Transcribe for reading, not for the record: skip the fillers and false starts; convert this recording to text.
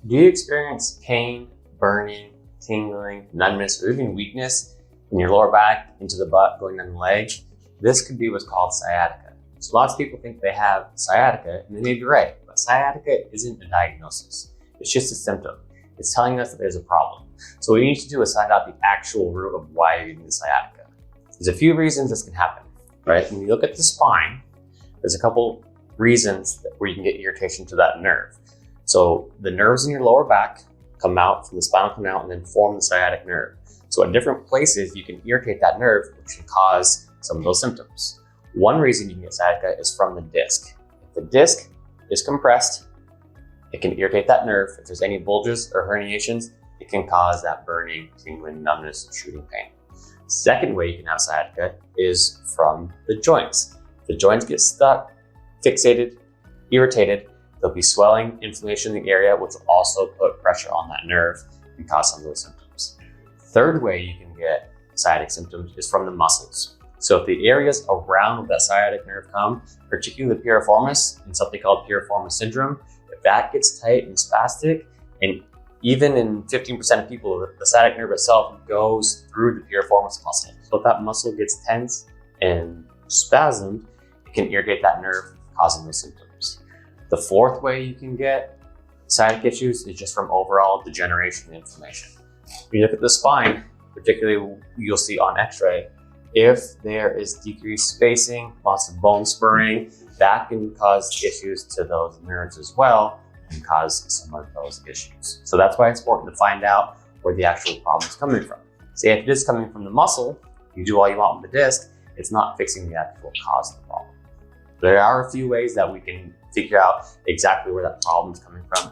Do you experience pain, burning, tingling, numbness, or even weakness in your lower back, into the butt, going down the leg? This could be what's called sciatica. So lots of people think they have sciatica, and they may be right, but sciatica isn't a diagnosis. It's just a symptom. It's telling us that there's a problem. So what we need to do is find out the actual root of why you're getting the sciatica. There's a few reasons this can happen, right? When you look at the spine, there's a couple reasons where you can get irritation to that nerve. So the nerves in your lower back come out from the spinal canal and then form the sciatic nerve. So at different places, you can irritate that nerve, which can cause some of those symptoms. One reason you can get sciatica is from the disc. If the disc is compressed, it can irritate that nerve. If there's any bulges or herniations, it can cause that burning, tingling, numbness, shooting pain. Second way you can have sciatica is from the joints. If the joints get stuck, fixated, irritated, there'll be swelling, inflammation in the area, which will also put pressure on that nerve and cause some of those symptoms. Third way you can get sciatic symptoms is from the muscles. So if the areas around where that sciatic nerve come, particularly the piriformis and something called piriformis syndrome, if that gets tight and spastic, and even in 15% of people, the sciatic nerve itself goes through the piriformis muscle. So if that muscle gets tense and spasmed, it can irritate that nerve, causing those symptoms. The fourth way you can get sciatic issues is just from overall degeneration and inflammation. When you look at the spine, particularly you'll see on x-ray, if there is decreased spacing, lots of bone spurring, that can cause issues to those nerves as well and cause some of those issues. So that's why it's important to find out where the actual problem is coming from. Say if it is coming from the muscle, you do all you want with the disc, it's not fixing the actual cause of the problem. There are a few ways that we can figure out exactly where that problem is coming from